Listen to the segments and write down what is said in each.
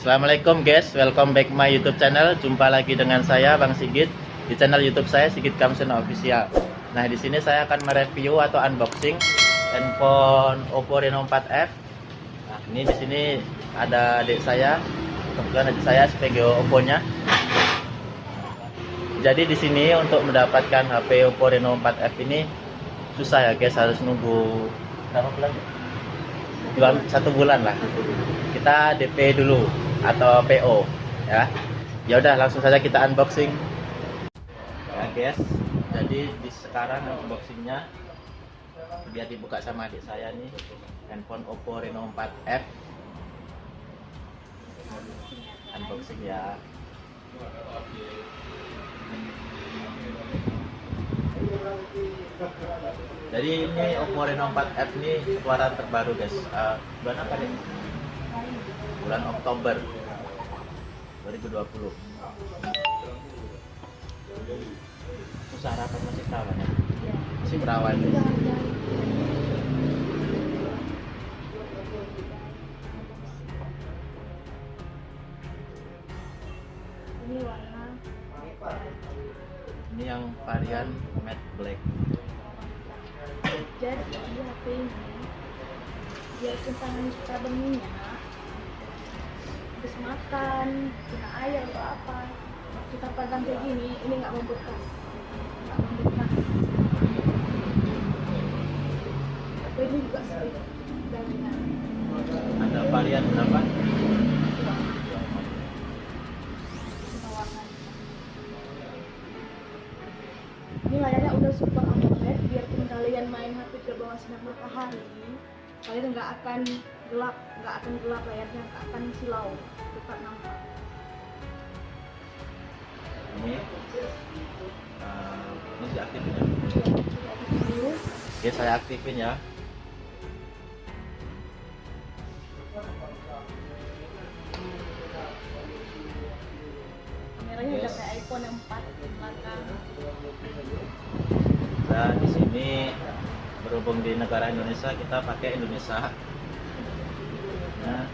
Assalamualaikum guys, welcome back my YouTube channel. Jumpa lagi dengan saya Bang Sigit di channel YouTube saya Sigit Kamsun Official. Nah, di sini saya akan mereview atau unboxing handphone Oppo Reno 4F. Nah, ini di sini ada adik saya. Kebetulan adik saya sebagai Oppo-nya. Jadi di sini untuk mendapatkan HP Oppo Reno 4F ini susah ya guys, harus nunggu berapa bulan? 1 bulan lah. Kita DP dulu atau PO ya. Ya udah, langsung saja kita unboxing. Ya guys, jadi di sekarang unboxingnya biar dibuka sama adik saya nih, handphone Oppo Reno 4F. Unboxing ya. Jadi ini Oppo Reno 4F ini keluaran terbaru guys. Bulan apa nih? Bulan Oktober 2020. Susah harapan masih kawan ya? Masih berawal guys. Ini warna Ini yang varian matte black. jadi HP ini biar tangan kita berminyak, habis makan kena air atau apa kita pegang kayak gini, ini nggak membekas, tapi ini juga sedikit dagingnya. Ada varian berapa? Ini layarnya udah super AMOLED, biarpun kalian main HP ke bawah sinar matahari, kalian nggak akan gelap layarnya, nggak akan silau, tetap nampak. Ini diaktifin ya. Dulu Oke, saya aktifin ya. kameranya udah Yes. kayak iPhone yang 4 di belakang. Nah, di sini berhubung di negara Indonesia, kita pakai Indonesia. Nah,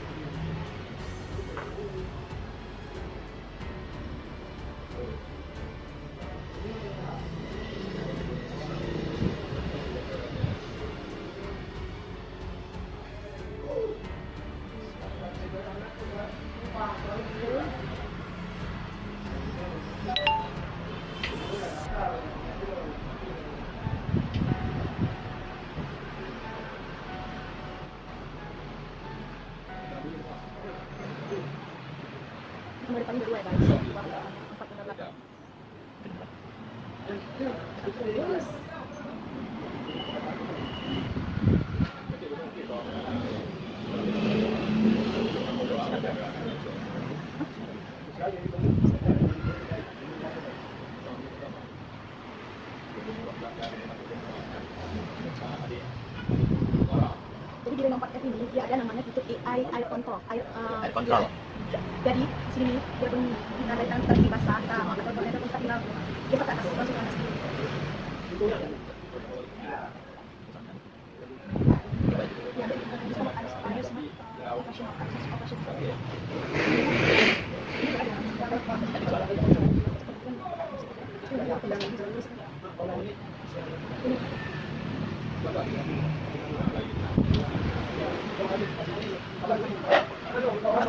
Nomor depannya berdua ya guys, warna 4 Terus jadi di Reno 4F ini dia ada namanya fitur AI air control. air control. Jadi sini dia pun kita ada yang tertiba basah atau kalau ada pun tinggal dia pakai atas langsung ke atas. Ya, bisa ada spare sama operasional akses operasional.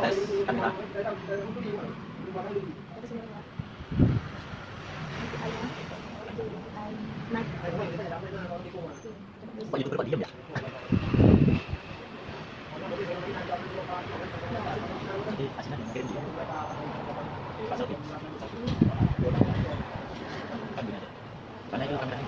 Tes kamera. Kok YouTuber kok diem ya? Jadi hasilnya dikirim dulu. Pak Selfie. Ambil aja. Karena itu kameranya.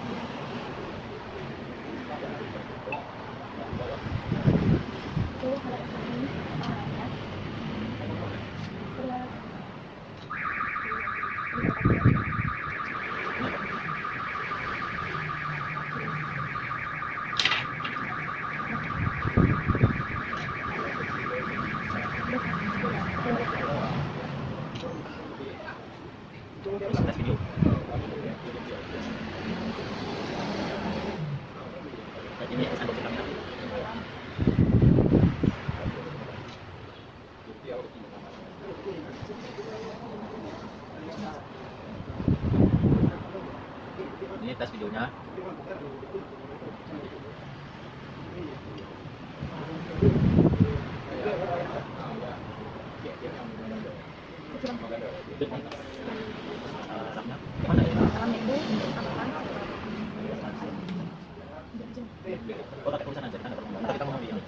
Tes video. Ini unboxing kamera. Ini tes videonya. Oh, pakai tulisan aja kan ada pertemuan. Nanti kita ngomong di ini.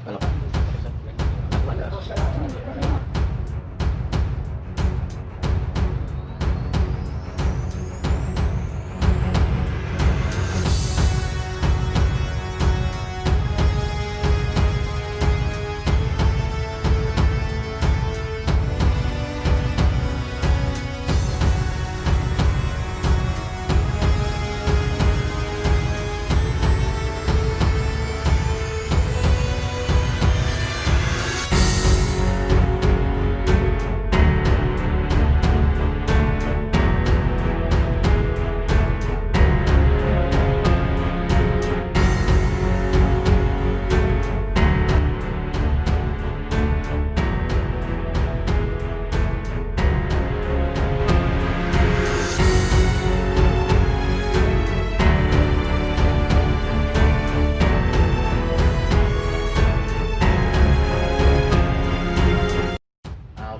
Kalau aku ada.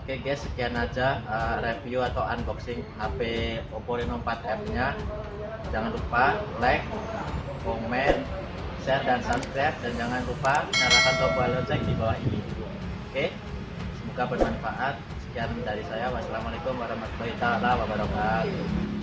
Oke guys, sekian aja review atau unboxing HP Oppo Reno 4F nya. Jangan lupa like, komen, share dan subscribe, dan jangan lupa nyalakan tombol lonceng di bawah ini. Oke, semoga bermanfaat. Sekian dari saya, wassalamualaikum warahmatullahi wabarakatuh.